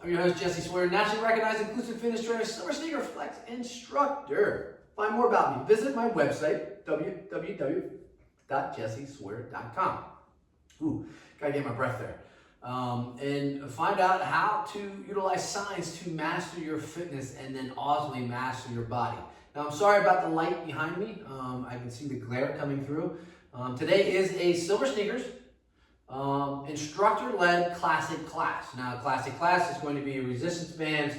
I'm your host, Jesse Swear, nationally recognized inclusive fitness trainer, Silver Sneaker Flex instructor. Find more about me. Visit my website, www.jesseswear.com. Ooh, gotta get my breath there. And find out how to utilize science to master your fitness and then ultimately master your body. Now, I'm sorry about the light behind me. I can see the glare coming through. Today is a SilverSneakers instructor-led classic class. Now, a classic class is going to be resistance bands,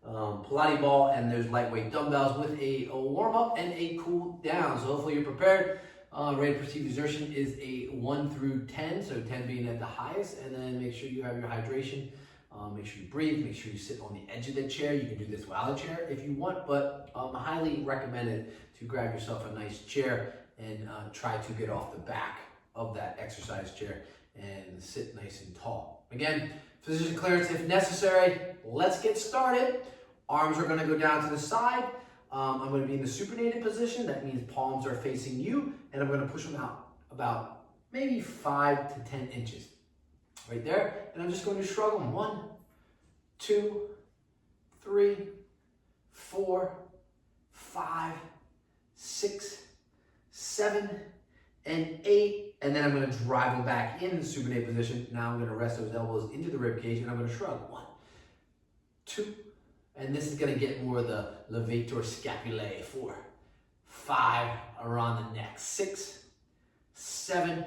Pilates ball, and there's lightweight dumbbells with a warm-up and a cool down. So hopefully you're prepared. Ready to proceed exertion is a 1 through 10, so 10 being at the highest, and then make sure you have your hydration. Make sure you breathe, make sure you sit on the edge of the chair. You can do this without a chair if you want, but I highly recommend it to grab yourself a nice chair and try to get off the back of that exercise chair and sit nice and tall. Again, physician clearance if necessary. Let's get started. Arms are going to go down to the side. I'm going to be in the supinated position. That means palms are facing you, and I'm going to push them out about maybe 5 to 10 inches. Right there. And I'm just going to shrug them. 1, 2, 3, 4, 5, 6, 7, and 8. And then I'm going to drive them back in the supinated position. Now I'm going to rest those elbows into the rib cage, and I'm going to shrug. 1, 2, and this is going to get more of the levator scapulae. 4, 5, around the neck. 6, 7,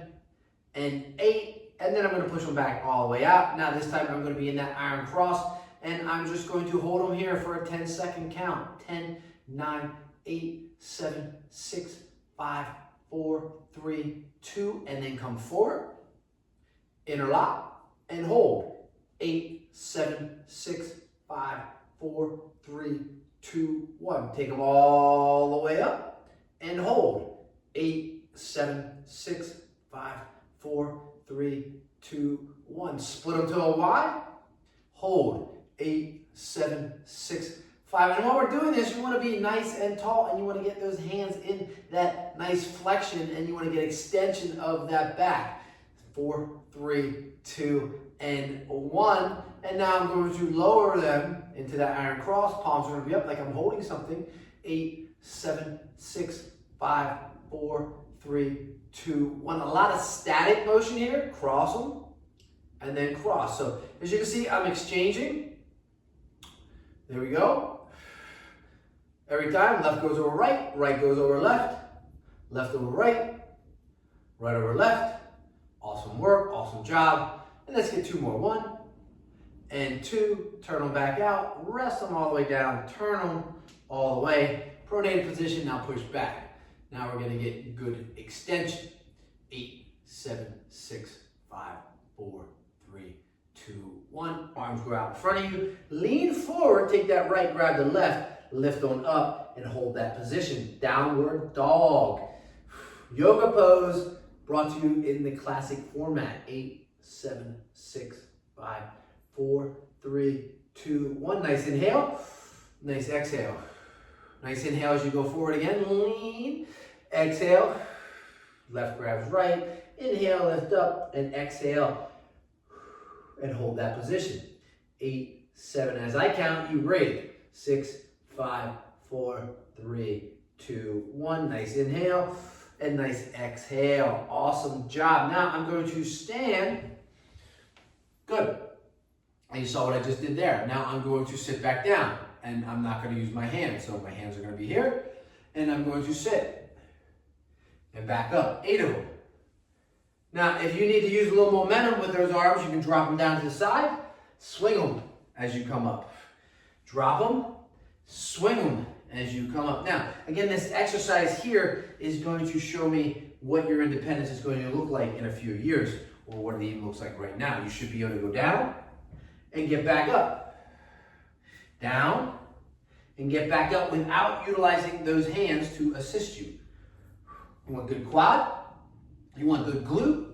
and 8. And then I'm going to push them back all the way out. Now this time I'm going to be in that iron cross, and I'm just going to hold them here for a 10-second count. 10, 9, 8, 7, 6, 5, 4, 3, 2, and then come forward, interlock, and hold. 8, 7, 6, 5, 4, 3, 2, 1. Take them all the way up and hold. 8, 7, 6, 5, 4, 3, 2, 1. Split them to a Y. Hold. 8, 7, 6, 5. And while we're doing this, you want to be nice and tall, and you want to get those hands in that nice flexion, and you want to get extension of that back. 4, 3, 2, and 1. And now I'm going to lower them into that iron cross. Palms are going to be up like I'm holding something. 8, 7, 6, 5, 4, 3, 2, 1. A lot of static motion here. Cross them and then cross. So as you can see, I'm exchanging. There we go. Every time, left goes over right, right goes over left, left over right, right over left. Awesome work, awesome job. And let's get 2 more. 1 and 2. Turn them back out. Rest them all the way down. Turn them all the way. Pronated position. Now push back. Now we're going to get good extension. 8, 7, 6, 5, 4, 3, 2, 1. Arms go out in front of you. Lean forward. Take that right, grab the left. Lift on up and hold that position. Downward dog. Yoga pose brought to you in the classic format. 8, 7, 6, 5, 4, 3, 2, 1. Nice inhale. Nice exhale. Nice inhale as you go forward again. Lean. Exhale. Left grabs right. Inhale, lift up, and exhale. And hold that position. 8, 7. As I count, you breathe. 6, 5, 4, 3, 2, 1. Nice inhale and nice exhale. Awesome job. Now I'm going to stand. Good. And you saw what I just did there. Now I'm going to sit back down, and I'm not going to use my hands. So my hands are going to be here, and I'm going to sit and back up. 8 of them. Now, if you need to use a little momentum with those arms, you can drop them down to the side, swing them as you come up. Drop them, swing them as you come up. Now, again, this exercise here is going to show me what your independence is going to look like in a few years, or what it even looks like right now. You should be able to go down and get back up. Down and get back up without utilizing those hands to assist you. You want good quad, you want good glute,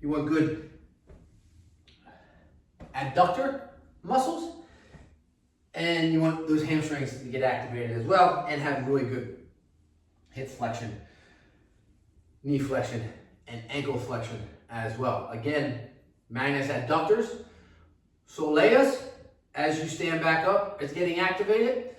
you want good adductor muscles, and you want those hamstrings to get activated as well and have really good hip flexion, knee flexion, and ankle flexion as well. Again, magnus adductors, soleus, as you stand back up, it's getting activated.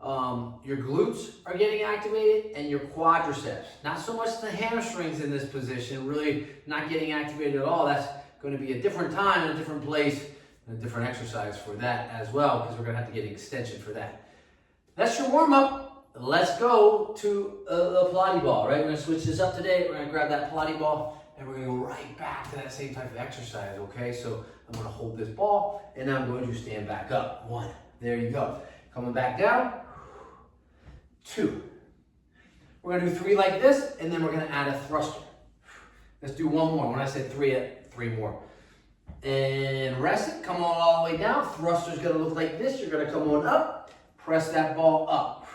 Your glutes are getting activated and your quadriceps. Not so much the hamstrings in this position, really not getting activated at all. That's going to be a different time and a different place and a different exercise for that as well, because we're going to have to get an extension for that. That's your warm-up. Let's go to the Pilates ball, right? We're going to switch this up today. We're going to grab that Pilates ball and we're going to go right back to that same type of exercise, okay? So I'm going to hold this ball and I'm going to stand back up. 1, there you go. Coming back down. 2. We're going to do 3 like this, and then we're going to add a thruster. Let's do 1 more. When I said 3, 3 more. And rest it. Come on all the way down. Thruster's going to look like this. You're going to come on up. Press that ball up.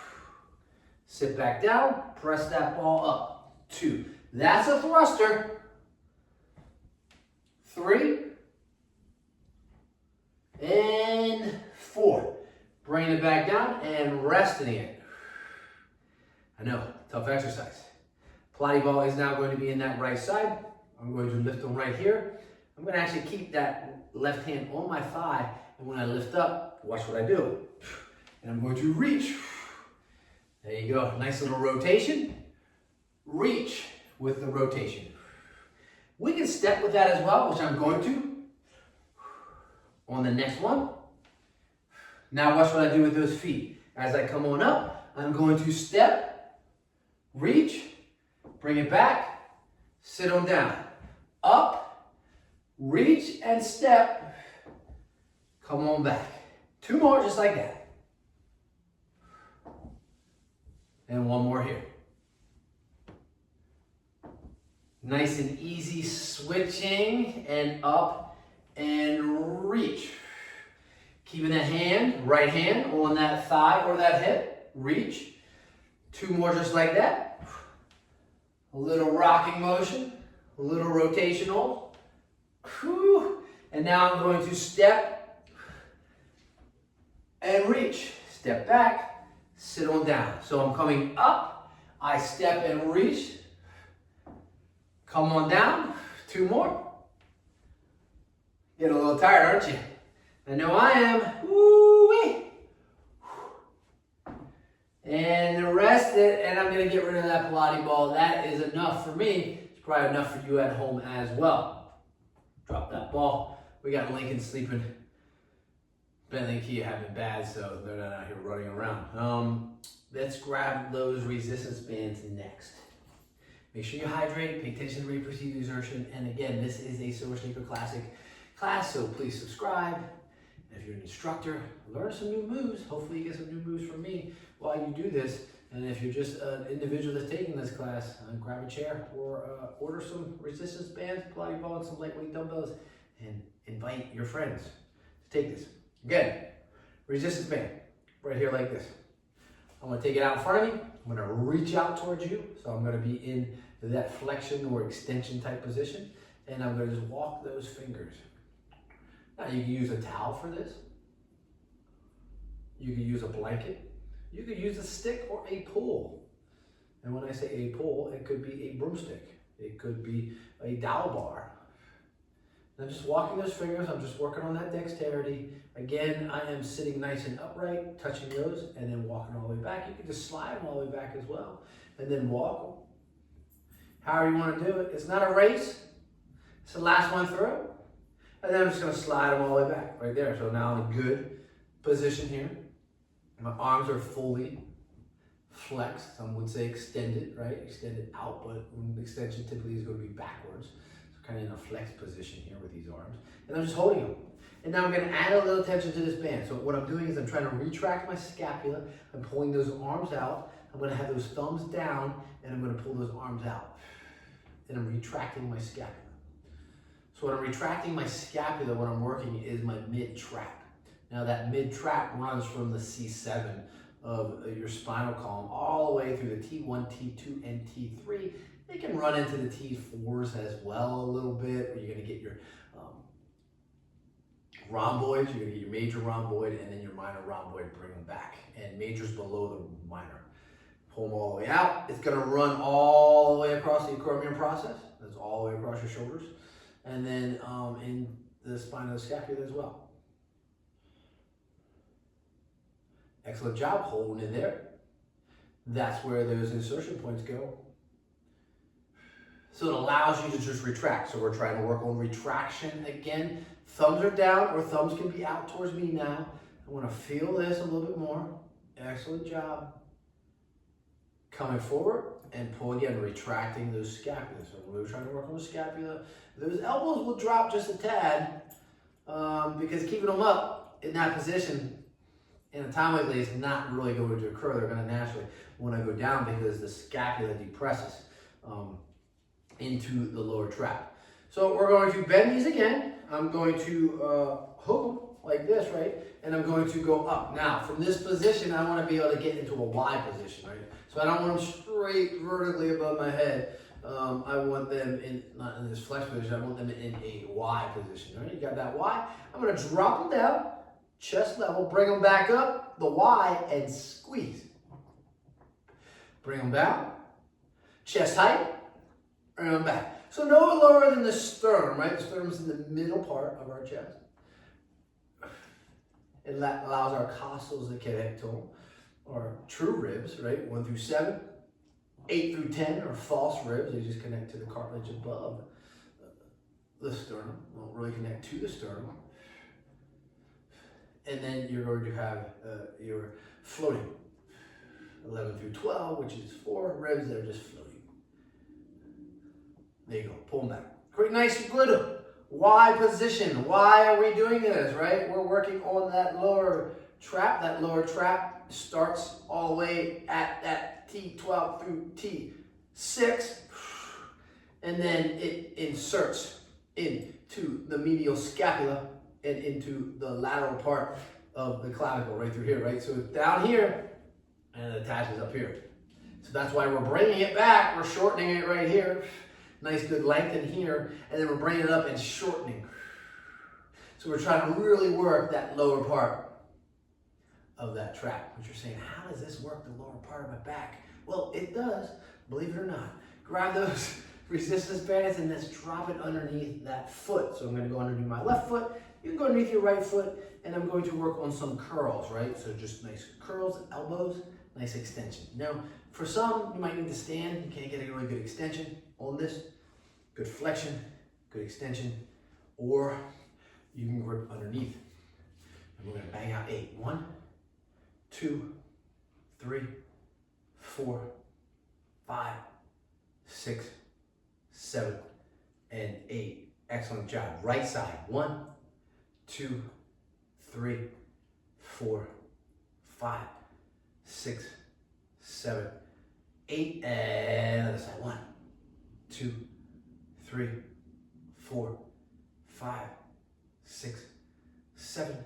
Sit back down. Press that ball up. 2. That's a thruster. 3. And 4. Bring it back down and resting it. I know, tough exercise. Pilates ball is now going to be in that right side. I'm going to lift them right here. I'm going to actually keep that left hand on my thigh, and when I lift up, watch what I do. And I'm going to reach. There you go, nice little rotation. Reach with the rotation. We can step with that as well, which I'm going to on the next one. Now watch what I do with those feet. As I come on up, I'm going to step, reach, bring it back, sit on down. Up, reach and step, come on back. 2 more just like that. And 1 more here. Nice and easy switching and up and reach. Keeping the hand, right hand on that thigh or that hip, reach. 2 more just like that. A little rocking motion, a little rotational. Whew. And now I'm going to step and reach. Step back, sit on down. So I'm coming up, I step and reach. Come on down, 2 more. Getting a little tired, aren't you? I know I am. Woo-wee. And rest it, and I'm going to get rid of that Pilates ball. That is enough for me. It's probably enough for you at home as well. Drop that ball. We got Lincoln sleeping. Bentley and Kia have been bad, so they're not out here running around. Let's grab those resistance bands next. Make sure you hydrate, pay attention to rate perceived exertion, and again, this is a SilverSneaker Classic class, so please subscribe. And if you're an instructor, learn some new moves. Hopefully you get some new moves from me while you do this. And if you're just an individual that's taking this class, grab a chair or order some resistance bands, Pilates ball, and some lightweight dumbbells, and invite your friends to take this. Again, resistance band, right here like this. I'm gonna take it out in front of me. I'm gonna reach out towards you. So I'm gonna be in that flexion or extension type position. And I'm gonna just walk those fingers. Now you can use a towel for this. You can use a blanket. You could use a stick or a pole. And when I say a pole, it could be a broomstick. It could be a dowel bar. I'm just walking those fingers. I'm just working on that dexterity. Again, I am sitting nice and upright, touching those, and then walking all the way back. You can just slide them all the way back as well. And then walk. However you want to do it. It's not a race. It's the last one through. And then I'm just going to slide them all the way back right there. So now I'm in a good position here. My arms are fully flexed. Some would say extended, right? Extended out, but extension typically is going to be backwards. So kind of in a flex position here with these arms. And I'm just holding them. And now I'm going to add a little tension to this band. So what I'm doing is I'm trying to retract my scapula. I'm pulling those arms out. I'm going to have those thumbs down, and I'm going to pull those arms out. And I'm retracting my scapula. So when I'm retracting my scapula, what I'm working is my mid-trap. Now that mid-trap runs from the C7 of your spinal column all the way through the T1, T2, and T3. It can run into the T4s as well a little bit, where you're going to get your rhomboids, you're going to get your major rhomboid, and then your minor rhomboid, bring them back. And major's below the minor. Pull them all the way out. It's going to run all the way across the acromion process. That's all the way across your shoulders. And then in the spine of the scapula as well. Excellent job holding it there. That's where those insertion points go. So it allows you to just retract. So we're trying to work on retraction again. Thumbs are down, or thumbs can be out towards me now. I want to feel this a little bit more. Excellent job. Coming forward and pull again, retracting those scapulas. So we're trying to work on the scapula. Those elbows will drop just a tad because keeping them up in that position anatomically is not really going to occur. They're going to naturally want to go down because the scapula depresses into the lower trap. So we're going to bend these again. I'm going to hook them like this, right? And I'm going to go up. Now, from this position, I want to be able to get into a Y position, right? So I don't want them straight vertically above my head. I want them in, not in this flex position, I want them in a Y position, right? You got that Y? I'm going to drop them down, chest level, bring them back up, the Y, and squeeze. Bring them down, chest height, bring them back. So no lower than the sternum, right? The sternum is in the middle part of our chest. It allows our costals to connect to them, our true ribs, right? 1 through 7. 8 through 10 are false ribs. They just connect to the cartilage above the sternum. They don't really connect to the sternum. And then you're going to have your floating. 11 through 12, which is 4 ribs that are just floating. There you go. Pull them back. Great, nice, good. Y position. Why are we doing this, right? We're working on that lower trap. That lower trap starts all the way at that T12 through T6, and then it inserts into the medial scapula and into the lateral part of the clavicle right through here, right? So it's down here and it attaches up here. So that's why we're bringing it back. We're shortening it right here. Nice good length in here, and then we're bringing it up and shortening. So we're trying to really work that lower part of that trap. But you're saying, how does this work the lower part of my back? Well, it does, believe it or not. Grab those resistance bands and let's drop it underneath that foot. So I'm going to go underneath my left foot. You can go underneath your right foot, and I'm going to work on some curls, right? So just nice curls, elbows, nice extension. Now, for some, you might need to stand. You can't get a really good extension on this. Good flexion, good extension, or you can grip underneath. And we're going to bang out 8. 1, 2, 3, 4, 5, 6, 7, and 8. Excellent job. Right side. 1, 2, 3, 4, 5, 6, 7, 8, and other side. 1, 2, 3, 4, 5, 6, 7,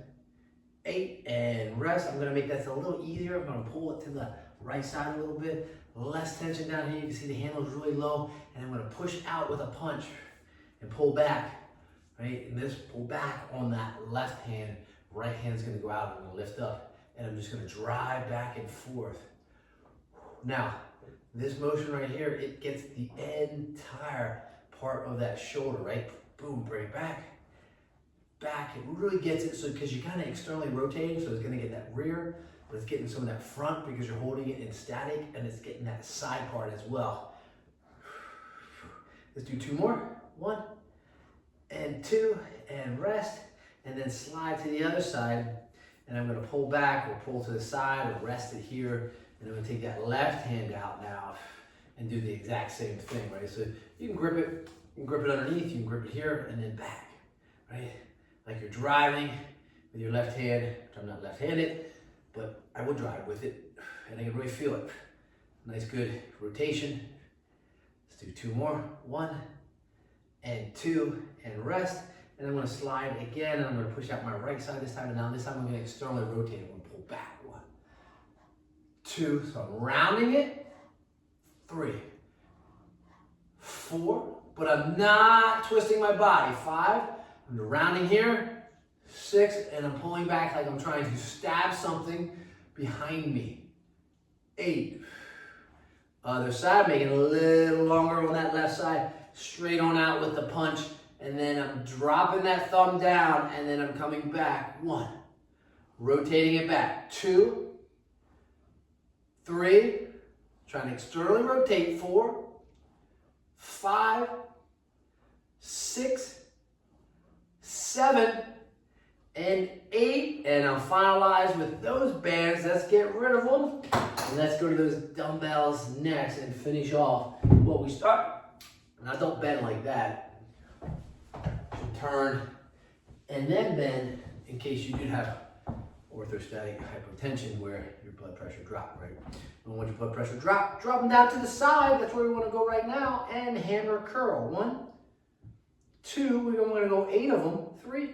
8, and rest. I'm going to make that a little easier. I'm going to pull it to the right side a little bit. Less tension down here. You can see the handle is really low, and I'm going to push out with a punch and pull back, right? And this pull back on that left hand. Right hand is going to go out. I'm going to lift up, and I'm just going to drive back and forth. Now, this motion right here, it gets the entire part of that shoulder, right? Boom, bring it back. Back, it really gets it, so because you're kind of externally rotating, so it's going to get that rear, but it's getting some of that front because you're holding it in static, and it's getting that side part as well. Let's do 2 more. 1 and 2, and rest, and then slide to the other side, and I'm going to pull back or pull to the side or rest it here, and I'm going to take that left hand out now and do the exact same thing, right? So you can grip it underneath, you can grip it here, and then back, right? Like you're driving with your left hand, which I'm not left-handed, but I would drive with it, and I can really feel it. Nice, good rotation. Let's do 2 more. 1 and 2, and rest. And I'm going to slide again, and I'm going to push out my right side this time, and now this time I'm going to externally rotate. I'm going to pull back. 1, 2, so I'm rounding it. 3, 4, but I'm not twisting my body. 5, I'm rounding here. 6, and I'm pulling back like I'm trying to stab something behind me. 8, other side, make it a little longer on that left side. Straight on out with the punch, and then I'm dropping that thumb down, and then I'm coming back. 1, rotating it back. 2, 3, trying to externally rotate, 4, 5, 6, 7, and 8. And I'm finalized with those bands. Let's get rid of them. And let's go to those dumbbells next and finish off what we start. Now don't bend like that. Turn and then bend in case you do have orthostatic hypotension where your blood pressure dropped, right? And when your blood pressure drop them down to the side. That's where we want to go right now. And hammer curl. 1, 2, we're going to go 8 of them. 3,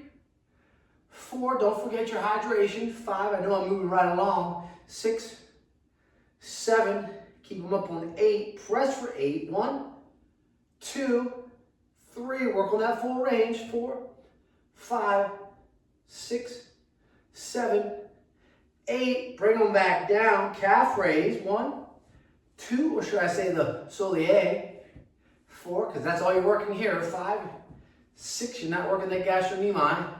4, don't forget your hydration. 5, I know I'm moving right along. 6, 7, keep them up on 8. Press for 8. 1, 2, 3, work on that full range. 4, 5, 6, 7, 8. Bring them back down. Calf raise. 1, 2, or should I say the soleil? 4, because that's all you're working here. 5, 6, you're not working that gastrocnemi.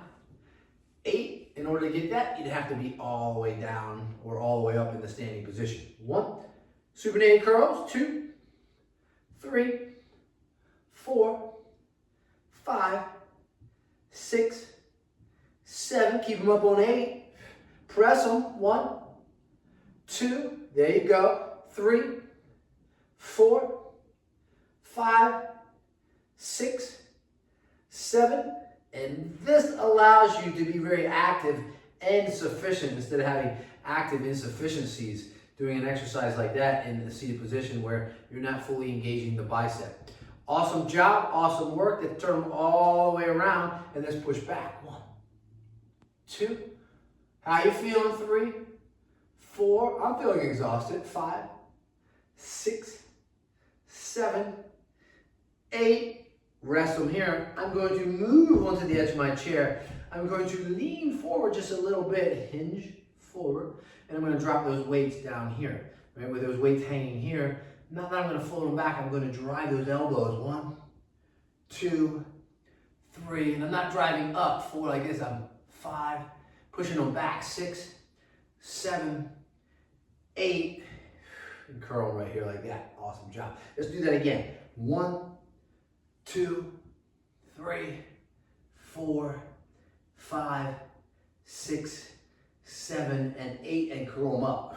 8, in order to get that, you'd have to be all the way down or all the way up in the standing position. 1, supinated curls. 2, 3, 4, 5, 6, 7. Keep them up on 8. Press them. 1, 2. There you go. 3, 4, 5, 6, 7. And this allows you to be very active and sufficient instead of having active insufficiencies doing an exercise like that in the seated position where you're not fully engaging the bicep. Awesome job, awesome work. Let's turn them all the way around and let's push back. 1, 2. How you feeling? 3, 4. I'm feeling exhausted. 5, 6, 7, 8. Rest them here. I'm going to move onto the edge of my chair. I'm going to lean forward just a little bit, hinge forward, and I'm going to drop those weights down here. Right, with those weights hanging here. Not that I'm going to float them back, I'm going to drive those elbows. 1, 2, 3, and I'm not driving up 4 like this. I'm 5, pushing them back. 6, 7, 8, and curl right here like that. Awesome job. Let's do that again. 1, 2, 3, 4, 5, 6, 7, and 8, and curl them up.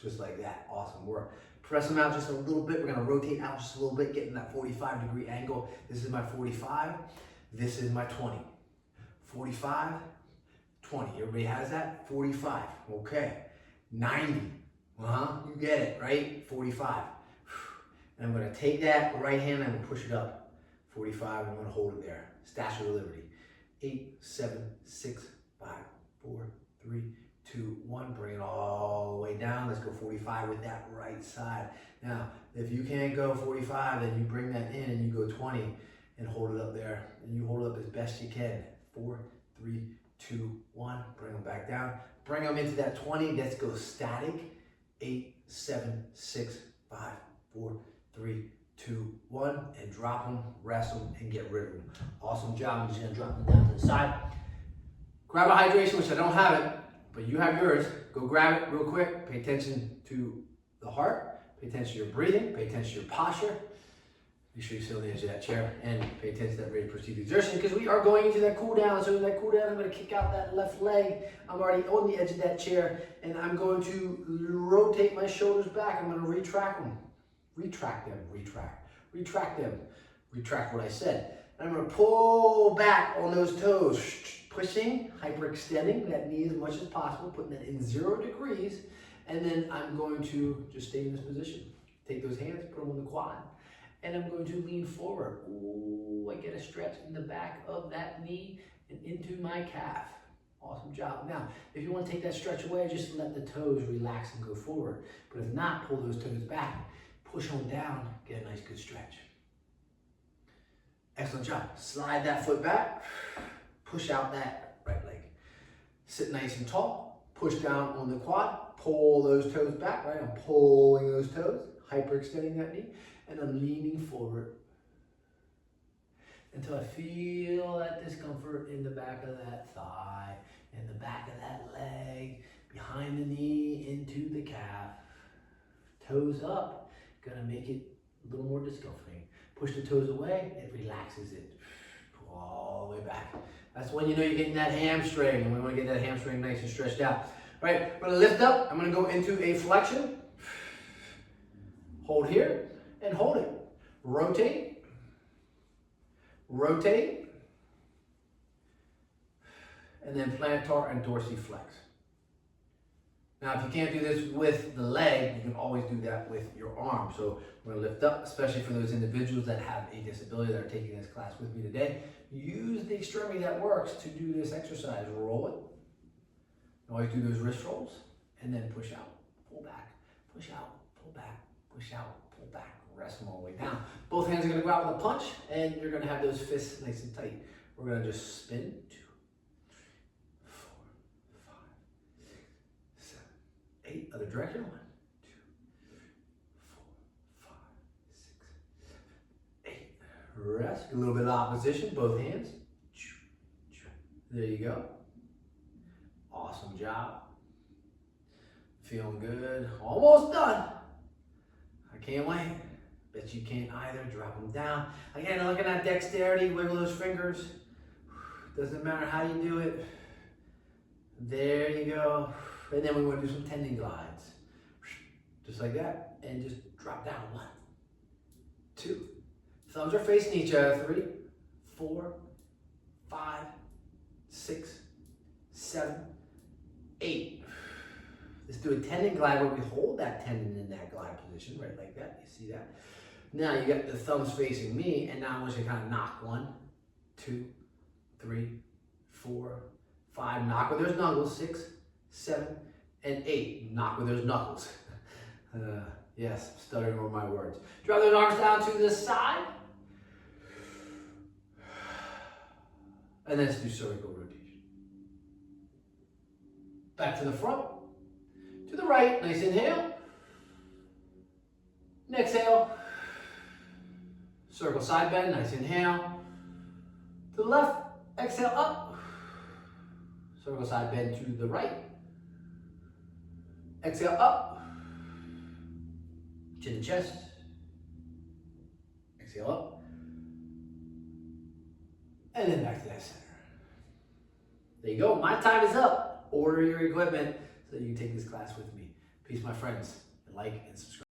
Just like that. Awesome work. Press them out just a little bit. We're going to rotate out just a little bit, getting that 45-degree angle. This is my 45. This is my 20. 45, 20. Everybody has that? 45. Okay. 90. You get it, right? 45. And I'm going to take that right hand and I'm going to push it up. 45, I'm going to hold it there. Statue of Liberty. 8, 7, 6, 5, 4, 3, 2, 1. Bring it all the way down. Let's go 45 with that right side. Now, if you can't go 45, then you bring that in and you go 20 and hold it up there. And you hold it up as best you can. 4, 3, 2, 1. Bring them back down. Bring them into that 20. Let's go static. 8, 7, 6, 5, 4, 3, 2, 1, and drop them, rest them, and get rid of them. Awesome job. I'm just going to drop them down to the side. Grab a hydration, which I don't have it, but you have yours. Go grab it real quick. Pay attention to the heart. Pay attention to your breathing. Pay attention to your posture. Make sure you sit on the edge of that chair and pay attention to that ready to proceed exertion because we are going into that cool down. So in that cool down, I'm going to kick out that left leg. I'm already on the edge of that chair, and I'm going to rotate my shoulders back. I'm going to retract them. Retract them, retract them, retract what I said. And I'm going to pull back on those toes, pushing, hyperextending that knee as much as possible, putting that in 0 degrees, and then I'm going to just stay in this position. Take those hands, put them on the quad, and I'm going to lean forward. Ooh, I get a stretch in the back of that knee and into my calf. Awesome job. Now, if you want to take that stretch away, just let the toes relax and go forward. But if not, pull those toes back. Push on down, get a nice good stretch. Excellent job. Slide that foot back, push out that right leg. Sit nice and tall, push down on the quad, pull those toes back, right? I'm pulling those toes, hyperextending that knee, and I'm leaning forward until I feel that discomfort in the back of that thigh, in the back of that leg, behind the knee, into the calf. Toes up, gonna make it a little more discomforting. Push the toes away, it relaxes it. Pull all the way back. That's when you know you're getting that hamstring, and we want to get that hamstring nice and stretched out. All right, we're gonna lift up. I'm gonna go into a flexion. Hold here and hold it. Rotate, rotate, and then plantar and dorsiflex. Now, if you can't do this with the leg, you can always do that with your arm. So we're gonna lift up, especially for those individuals that have a disability that are taking this class with me today. Use the extremity that works to do this exercise. Roll it. Always do those wrist rolls, and then push out, pull back, push out, pull back, push out, pull back. Rest them all the way down. Both hands are gonna go out with a punch, and you're gonna have those fists nice and tight. We're gonna just spin. 2, 3, 4, 5, 6, 7, 8. Other direction. 1, 2, 3, 4, 5, 6, 7, 8. Rest. A little bit of opposition. Both hands. There you go. Awesome job. Feeling good. Almost done. I can't wait. Bet you can't either. Drop them down. Again, looking at dexterity, wiggle those fingers. Doesn't matter how you do it. There you go. And then we want to do some tendon glides. Just like that. And just drop down. 1, 2. Thumbs are facing each other. 3, 4, 5, 6, 7, 8. Let's do a tendon glide where we hold that tendon in that glide position, right like that. You see that? Now you got the thumbs facing me, and now I want you to kind of knock. 1, 2, 3, 4, 5. Knock with those knuckles. 6, 7, and 8. Knock with those knuckles. Yes, stuttering over my words. Drop those arms down to the side. And then let's do cervical rotation. Back to the front. To the right, nice inhale. And exhale. Circle side bend, nice inhale. To the left, exhale up. Circle side bend to the right. Exhale up. Chin to chest. Exhale up. And then back to that center. There you go. My time is up. Order your equipment so you can take this class with me. Peace, my friends. Like and subscribe.